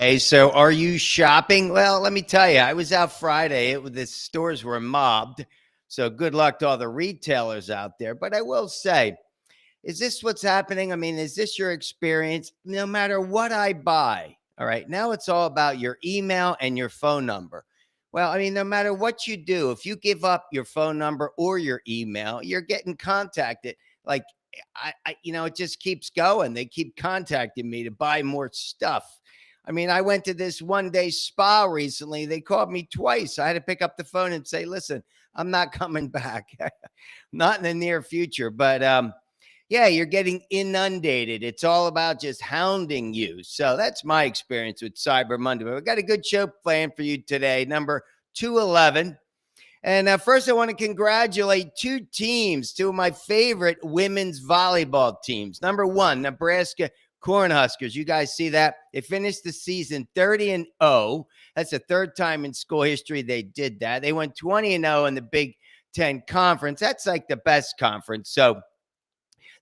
Hey, so are you shopping? Well, let me tell you, I was out Friday. The stores were mobbed. So good luck to all the retailers out there. But I will say, is this what's happening? I mean, is this your experience? No matter what I buy, all right, now it's all about your email and your phone number. Well, I mean, no matter what you do, if you give up your phone number or your email, you're getting contacted. Like, it just keeps going. They keep contacting me to buy more stuff. I mean, I went to this 1 day spa recently. They called me twice. I had to pick up the phone and say, listen, I'm not coming back. Not in the near future. But yeah, you're getting inundated. It's all about just hounding you. So that's my experience with Cyber Monday. But we've got a good show planned for you today, number 211. And first, I want to congratulate two teams, two of my favorite women's volleyball teams. Number one, Nebraska Cornhuskers. You guys see that? They finished the season 30-0. That's the third time in school history they did that. They went 20-0 in the Big Ten Conference. That's like the best conference. So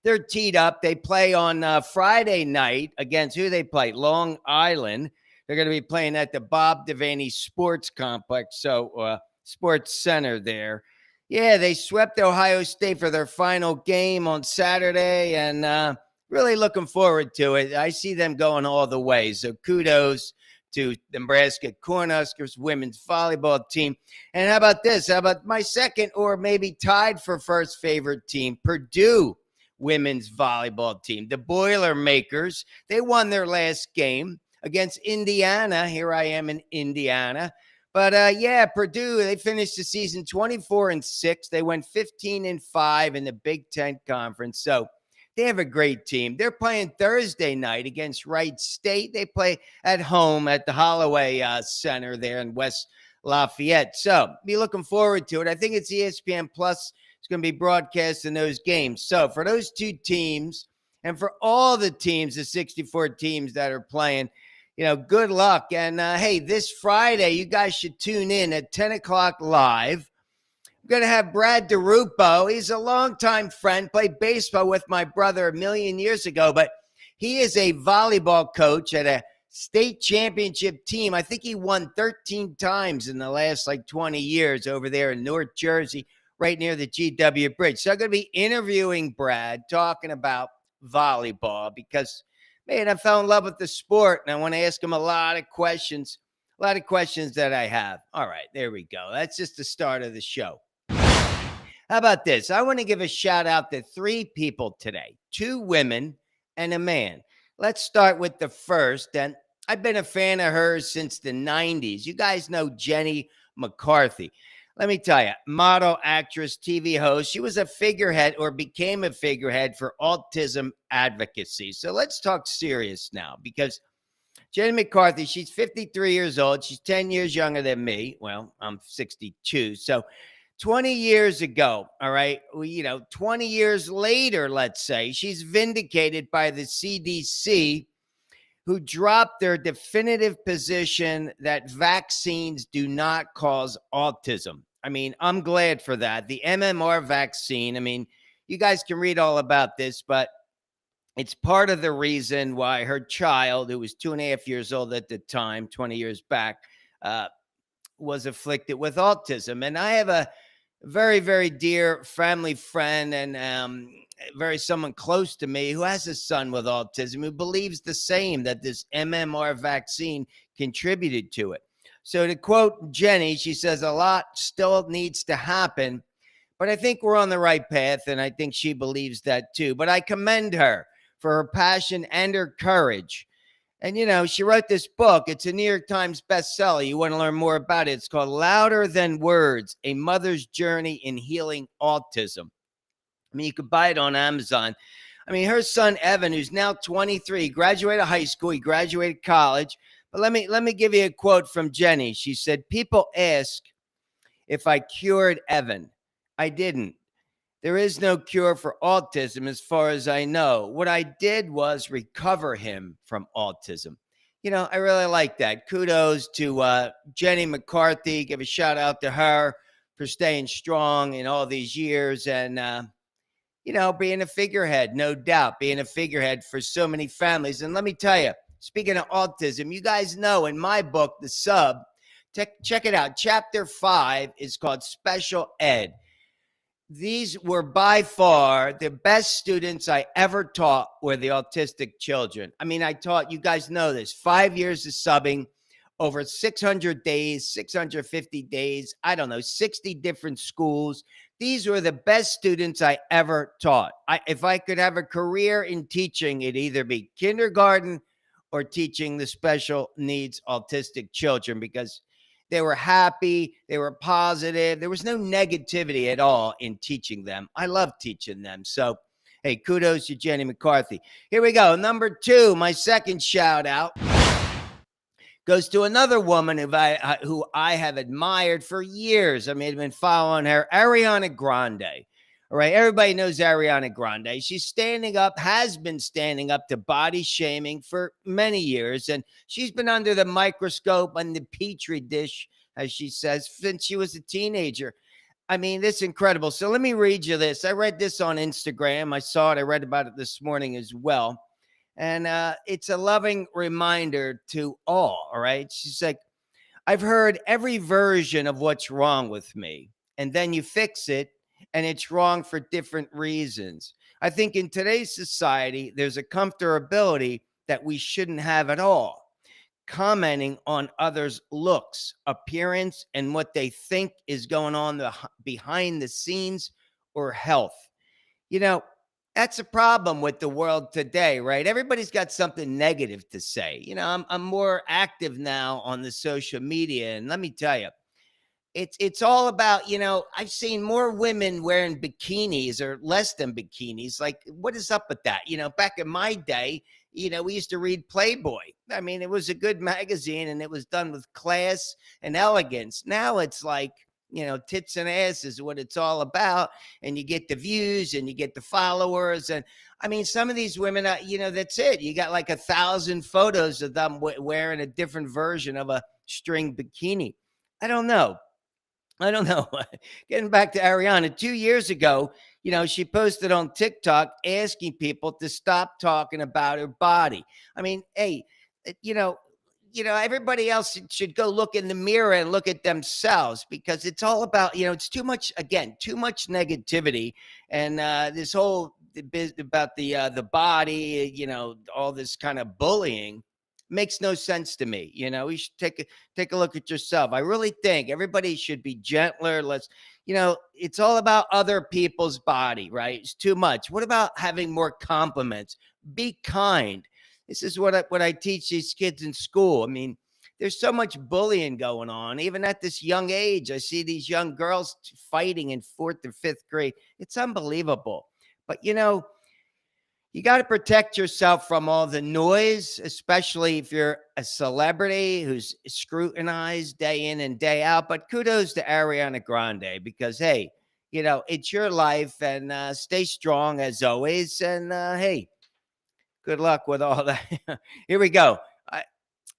they're teed up. They play on Friday night against who they play? Long Island. They're going to be playing at the Bob Devaney Sports Complex. So, Sports Center there. Yeah, they swept Ohio State for their final game on Saturday, and really looking forward to it. I see them going all the way. So kudos to the Nebraska Cornhuskers women's volleyball team. And how about this? How about my second or maybe tied for first favorite team, Purdue women's volleyball team, the Boilermakers. They won their last game against Indiana. Here I am in Indiana. But yeah, Purdue, they finished the season 24-6. They went 15-5 in the Big Ten Conference. So they have a great team. They're playing Thursday night against Wright State. They play at home at the Holloway Center there in West Lafayette. So be looking forward to it. I think it's ESPN Plus. It's going to be broadcasting those games. So for those two teams and for all the teams, the 64 teams that are playing, good luck. And hey, this Friday, you guys should tune in at 10 o'clock live. I'm going to have Brad DeRupo. He's a longtime friend, played baseball with my brother a million years ago, but he is a volleyball coach at a state championship team. I think he won 13 times in the last 20 years over there in North Jersey, right near the GW Bridge. So I'm going to be interviewing Brad, talking about volleyball because, man, I fell in love with the sport, and I want to ask him a lot of questions that I have. All right, there we go. That's just the start of the show. How about this? I want to give a shout out to three people today, two women and a man. Let's start with the first, and I've been a fan of hers since the 90s. You guys know Jenny McCarthy. Let me tell you, model, actress, TV host. She was a figurehead or became a figurehead for autism advocacy. So let's talk serious now because Jenny McCarthy, she's 53 years old. She's 10 years younger than me. Well, I'm 62. So 20 years ago, all right, 20 years later, let's say, she's vindicated by the CDC, who dropped their definitive position that vaccines do not cause autism. I mean, I'm glad for that. The MMR vaccine, I mean, you guys can read all about this, but it's part of the reason why her child, who was 2.5 years old at the time, 20 years back, was afflicted with autism. And I have a very, very dear family friend and someone close to me who has a son with autism who believes the same, that this MMR vaccine contributed to it. So to quote Jenny, she says, a lot still needs to happen, but I think we're on the right path, and I think she believes that too. But I commend her for her passion and her courage. And, she wrote this book. It's a New York Times bestseller. You want to learn more about it. It's called Louder Than Words, A Mother's Journey in Healing Autism. I mean, you could buy it on Amazon. I mean, her son, Evan, who's now 23, graduated high school. He graduated college. But let me give you a quote from Jenny. She said, people ask if I cured Evan. I didn't. There is no cure for autism as far as I know. What I did was recover him from autism. I really like that. Kudos to Jenny McCarthy. Give a shout out to her for staying strong in all these years and, being a figurehead, no doubt, being a figurehead for so many families. And let me tell you, Speaking of autism, you guys know in my book, The Sub, check it out. Chapter 5 is called Special Ed. These were by far the best students I ever taught were the autistic children. I mean, I taught, you guys know this, 5 years of subbing, over 600 days, 650 days, I don't know, 60 different schools. These were the best students I ever taught. If I could have a career in teaching, it'd either be kindergarten or teaching the special needs autistic children, because they were happy, they were positive. There was no negativity at all in teaching them. I love teaching them. So, hey, kudos to Jenny McCarthy. Here we go. Number 2, my second shout out goes to another woman who I have admired for years. I mean, I've been following her, Ariana Grande. All right, everybody knows Ariana Grande. She's standing up, has been standing up to body shaming for many years, and she's been under the microscope and the petri dish, as she says, since she was a teenager. I mean, this is incredible. So let me read you this. I read this on Instagram. I saw it. I read about it this morning as well. And it's a loving reminder to all right? She's like, I've heard every version of what's wrong with me, and then you fix it, and it's wrong for different reasons. I think in today's society, there's a comfortability that we shouldn't have at all. Commenting on others' looks, appearance, and what they think is going on behind the scenes or health. You know, that's a problem with the world today, right? Everybody's got something negative to say. You know, I'm more active now on the social media, and let me tell you, it's all about, you know, I've seen more women wearing bikinis or less than bikinis. Like, what is up with that? You know, back in my day, you know, we used to read Playboy. I mean, it was a good magazine and it was done with class and elegance. Now it's like, you know, tits and ass is what it's all about. And you get the views and you get the followers. And I mean, some of these women, you know, that's it. You got like 1,000 photos of them wearing a different version of a string bikini. I don't know. Getting back to Ariana, 2 years ago, you know, she posted on TikTok asking people to stop talking about her body. I mean, hey, you know, everybody else should go look in the mirror and look at themselves, because it's all about, you know, it's too much, again, too much negativity. And this whole bit about the body, you know, all this kind of bullying makes no sense to me. You know, you should take a look at yourself. I really think everybody should be gentler. Let's, you know, it's all about other people's body, right? It's too much. What about having more compliments? Be kind. This is what I teach these kids in school. I mean, there's so much bullying going on, even at this young age. I see these young girls fighting in 4th or 5th grade. It's unbelievable. But, you know, you got to protect yourself from all the noise, especially if you're a celebrity who's scrutinized day in and day out. But kudos to Ariana Grande, because, hey, you know, it's your life, and stay strong as always. And hey, good luck with all that. Here we go.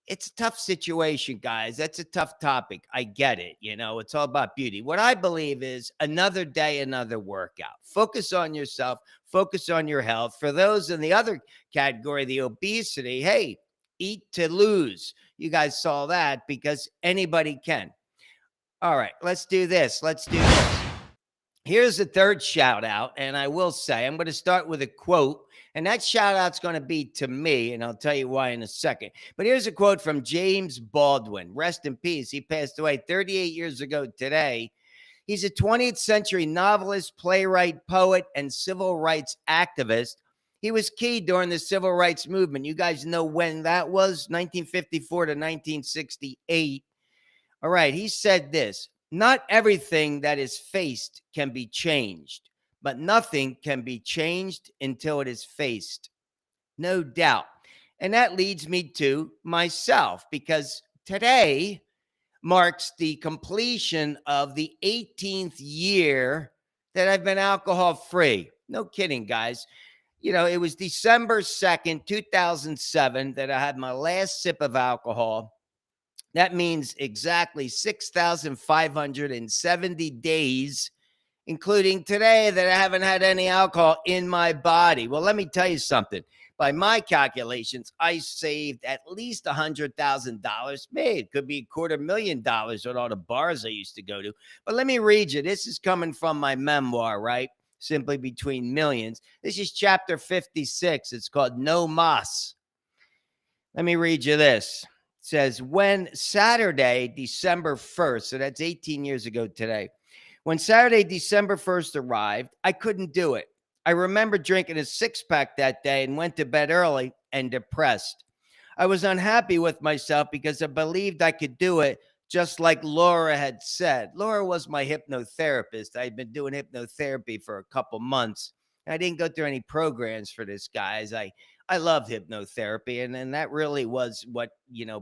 It's a tough situation, guys. That's a tough topic. I get it. You know, it's all about beauty. What I believe is another day, another workout. Focus on yourself. Focus on your health. For those in the other category, the obesity, hey, eat to lose. You guys saw that, because anybody can. All right, let's do this. Here's the third shout out. And I will say, I'm going to start with a quote. And that shout out's going to be to me, and I'll tell you why in a second. But here's a quote from James Baldwin. Rest in peace. He passed away 38 years ago today. He's a 20th century novelist, playwright, poet, and civil rights activist. He was key during the civil rights movement. You guys know when that was? 1954 to 1968. All right. He said this: not everything that is faced can be changed, but nothing can be changed until it is faced. No doubt. And that leads me to myself, because today marks the completion of the 18th year that I've been alcohol free. No kidding, guys. You know, it was December 2nd, 2007 that I had my last sip of alcohol. That means exactly 6,570 days, including today, that I haven't had any alcohol in my body. Well, let me tell you something. by my calculations, I saved at least $100,000. Maybe it could be $250,000 at all the bars I used to go to. But let me read you. This is coming from my memoir, right? Simply Between Millions. This is chapter 56. It's called No Mas. Let me read you this. It says, when Saturday, December 1st, so that's 18 years ago today, when Saturday, December 1st arrived, I couldn't do it. I remember drinking a six-pack that day and went to bed early and depressed. I was unhappy with myself because I believed I could do it, just like Laura had said. Laura was my hypnotherapist. I'd been doing hypnotherapy for a couple months. I didn't go through any programs for this, guys. I loved hypnotherapy, and that really was what,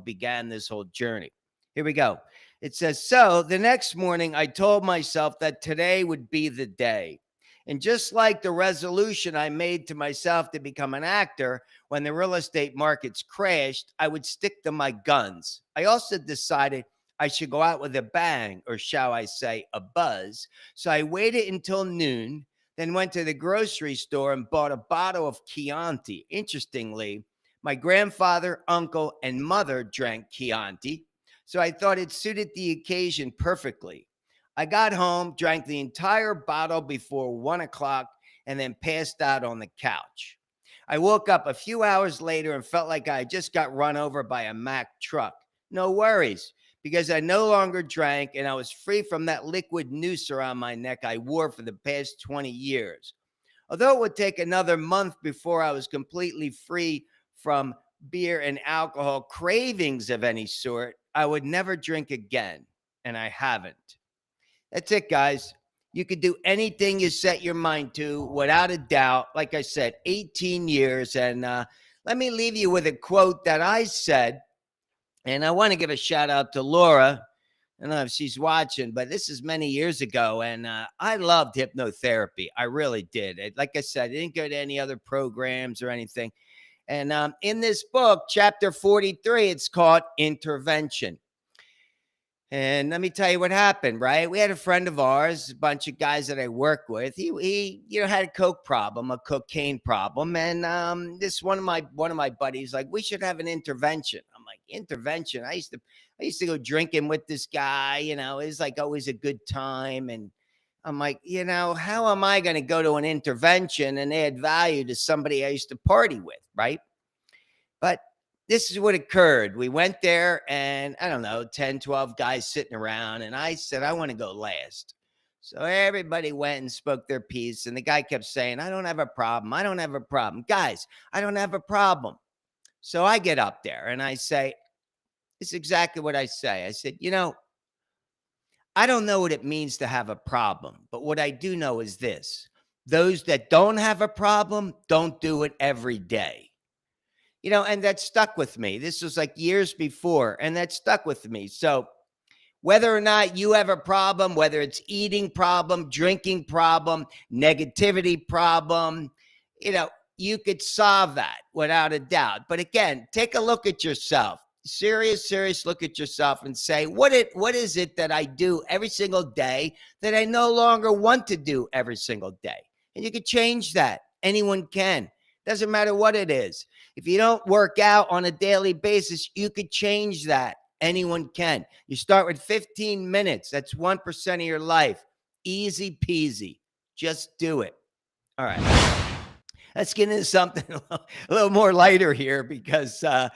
began this whole journey. Here we go. It says, so the next morning, I told myself that today would be the day. And just like the resolution I made to myself to become an actor when the real estate markets crashed, I would stick to my guns. I also decided I should go out with a bang, or shall I say, a buzz. So I waited until noon, then went to the grocery store and bought a bottle of Chianti. Interestingly, my grandfather, uncle, and mother drank Chianti, so I thought it suited the occasion perfectly. I got home, drank the entire bottle before 1 o'clock, and then passed out on the couch. I woke up a few hours later and felt like I just got run over by a Mack truck. No worries, because I no longer drank and I was free from that liquid noose around my neck I wore for the past 20 years. Although it would take another month before I was completely free from beer and alcohol cravings of any sort, I would never drink again, and I haven't. That's it, guys. You could do anything you set your mind to, without a doubt. Like I said, 18 years. And let me leave you with a quote that I said. And I want to give a shout out to Laura. I don't know if she's watching, but this is many years ago. And I loved hypnotherapy. I really did. Like I said, I didn't go to any other programs or anything. And in this book, chapter 43, it's called Intervention. And let me tell you what happened, right? We had a friend of ours, a bunch of guys that I work with. He had a coke problem, a cocaine problem, and this one of my buddies like, we should have an intervention. I'm like, intervention? I used to go drinking with this guy. It was like always a good time, and I'm like, how am I going to go to an intervention and add value to somebody I used to party with, right? But this is what occurred. We went there and I don't know, 10, 12 guys sitting around. And I said, I want to go last. So everybody went and spoke their piece. And the guy kept saying, I don't have a problem. I don't have a problem. Guys, I don't have a problem. So I get up there and I say, it's exactly what I say. I said, I don't know what it means to have a problem. But what I do know is this. Those that don't have a problem don't do it every day. And that stuck with me. This was like years before, and that stuck with me. So whether or not you have a problem, whether it's eating problem, drinking problem, negativity problem, you could solve that without a doubt. But again, take a look at yourself. Serious look at yourself and say, what is it that I do every single day that I no longer want to do every single day? And you can change that. Anyone can. Doesn't matter what it is. If you don't work out on a daily basis, you could change that. Anyone can. You start with 15 minutes. That's 1% of your life. Easy peasy. Just do it. All right. Let's get into something a little more lighter here, because I've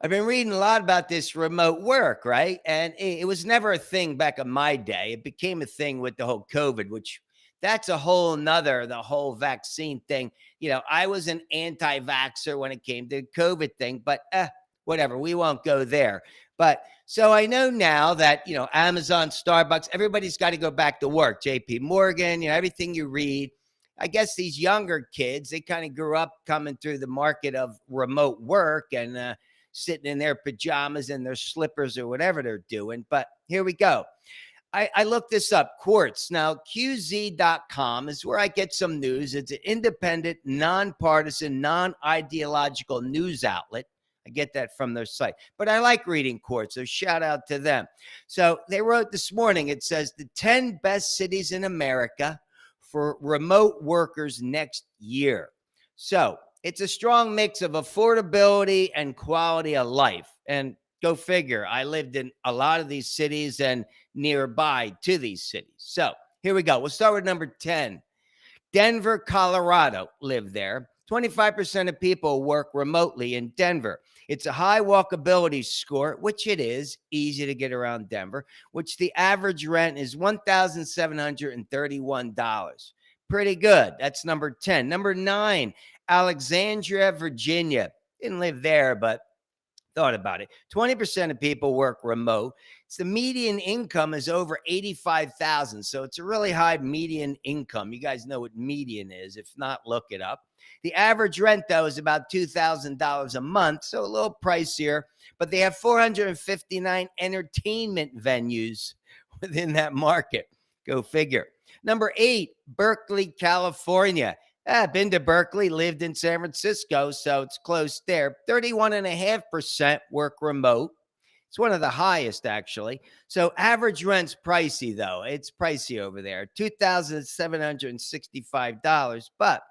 been reading a lot about this remote work, right? And it was never a thing back in my day. It became a thing with the whole COVID, which that's a whole nother, the whole vaccine thing. I was an anti-vaxxer when it came to the COVID thing, but whatever, we won't go there. But so I know now that, Amazon, Starbucks, everybody's got to go back to work. JP Morgan, everything you read. I guess these younger kids, they kind of grew up coming through the market of remote work and sitting in their pajamas and their slippers or whatever they're doing. But here we go. I looked this up, Quartz. Now, QZ.com is where I get some news. It's an independent, nonpartisan, non-ideological news outlet. I get that from their site. But I like reading Quartz, so shout out to them. So they wrote this morning, it says, the 10 best cities in America for remote workers next year. So It's a strong mix of affordability and quality of life. And go figure, I lived in a lot of these cities and nearby to these cities. So here we go. We'll start with number 10. Denver, Colorado. Live there. 25% of people work remotely in Denver. It's a high walkability score, which it is, easy to get around Denver, which the average rent is $1,731. Pretty good. That's number 10. Number 9, Alexandria, Virginia. Didn't live there, but thought about it. 20% of people work remote. It's the median income is over 85,000. So it's a really high median income. You guys know what median is. If not, look it up. The average rent, though, is about $2,000 a month. So a little pricier, but they have 459 entertainment venues within that market. Go figure. Number 8, Berkeley, California. Been to Berkeley, lived in San Francisco, so it's close there. 31.5% work remote. It's one of the highest, actually. So average rent's pricey, though. It's pricey over there, $2,765, but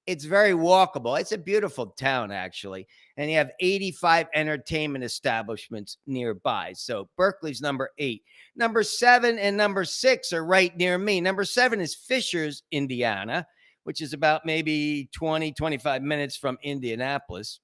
it's very walkable. It's a beautiful town, actually. And you have 85 entertainment establishments nearby. So Berkeley's number 8. Number 7 and number 6 are right near me. Number 7 is Fishers, Indiana, which is about maybe 20, 25 minutes from Indianapolis.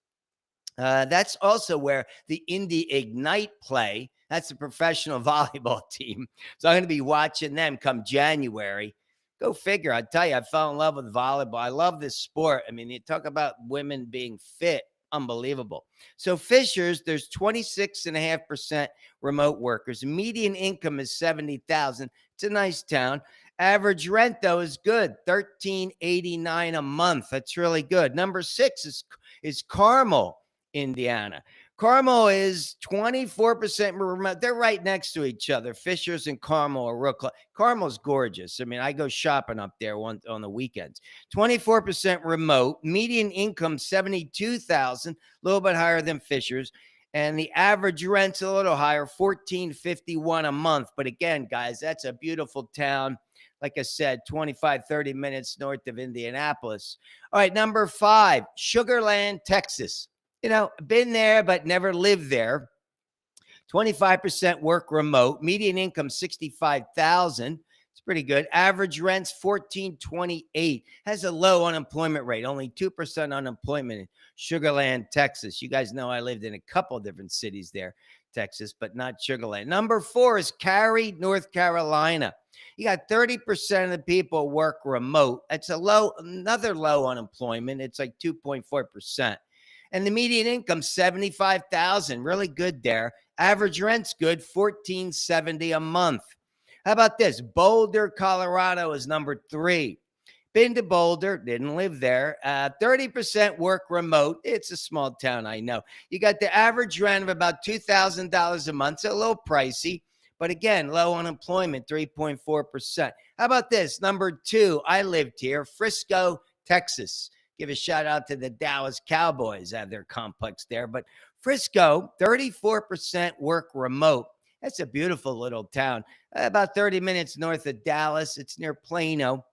That's also where the Indy Ignite play. That's a professional volleyball team. So I'm going to be watching them come January. Go figure. I tell you, I fell in love with volleyball. I love this sport. I mean, you talk about women being fit. Unbelievable. So Fishers, there's 26.5% remote workers. Median income is $70,000. It's a nice town. Average rent, though, is good, $13.89 a month. That's really good. Number 6 is Carmel, Indiana. Carmel is 24% remote. They're right next to each other. Fishers and Carmel are real close. Carmel's gorgeous. I mean, I go shopping up there on the weekends. 24% remote. Median income, $72,000, a little bit higher than Fishers. And the average rent's a little higher, $14.51 a month. But again, guys, that's a beautiful town. Like I said, 25, 30 minutes north of Indianapolis. All right, number 5, Sugar Land, Texas. You know, been there, but never lived there. 25% work remote. Median income, $65,000. It's pretty good. Average rent's $14.28. Has a low unemployment rate, only 2% unemployment in Sugar Land, Texas. You guys know I lived in a couple different cities there, Texas, but not Sugar Land. Number 4 is Cary, North Carolina. You got 30% of the people work remote. It's another low unemployment. It's like 2.4%. And the median income, $75,000. Really good there. Average rent's good, $14.70 a month. How about this? Boulder, Colorado is number 3. Been to Boulder, didn't live there. 30% work remote. It's a small town, I know. You got the average rent of about $2,000 a month. So a little pricey. But again, low unemployment, 3.4%. How about this? Number 2, I lived here, Frisco, Texas. Give a shout out to the Dallas Cowboys. Have their complex there. But Frisco, 34% work remote. That's a beautiful little town. About 30 minutes north of Dallas. It's near Plano.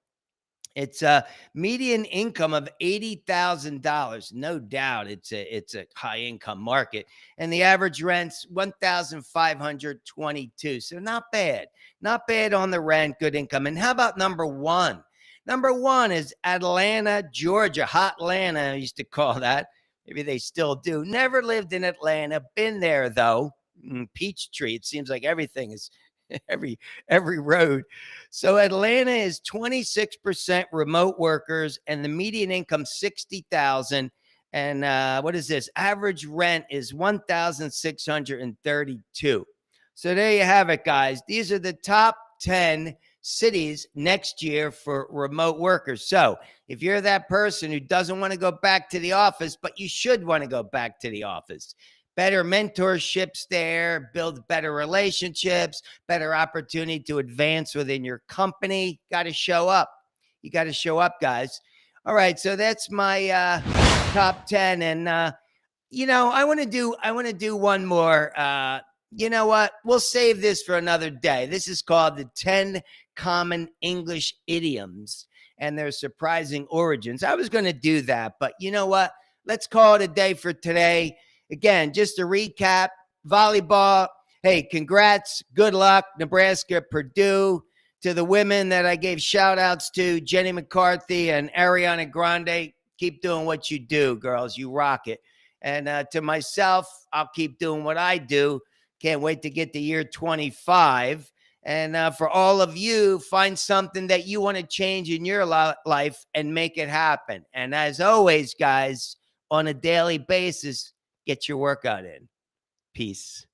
It's a median income of $80,000. No doubt it's a high income market. And the average rent's $1,522. So not bad. Not bad on the rent, good income. And how about number 1? Number 1 is Atlanta, Georgia. Hot Atlanta, I used to call that. Maybe they still do. Never lived in Atlanta. Been there, though. Peachtree. It seems like everything is every road. So Atlanta is 26% remote workers, and the median income $60,000. And what is this? Average rent is $1,632. So there you have it, guys. These are the top 10 cities next year for remote workers. So if you're that person who doesn't want to go back to the office, but you should want to go back to the office, better mentorships there, build better relationships, better opportunity to advance within your company. Got to show up. You got to show up, guys. All right. So that's my top 10. And, I want to do one more. You know what? We'll save this for another day. This is called the 10 Common English Idioms and their surprising origins. I was going to do that, but you know what? let's call it a day for today. Again, just to recap, volleyball. Hey, congrats. Good luck, Nebraska, Purdue. To the women that I gave shout outs to, Jenny McCarthy and Ariana Grande, keep doing what you do, girls. You rock it. And to myself, I'll keep doing what I do. Can't wait to get to year 25. And for all of you, find something that you want to change in your life and make it happen. And as always, guys, on a daily basis, get your workout in. Peace.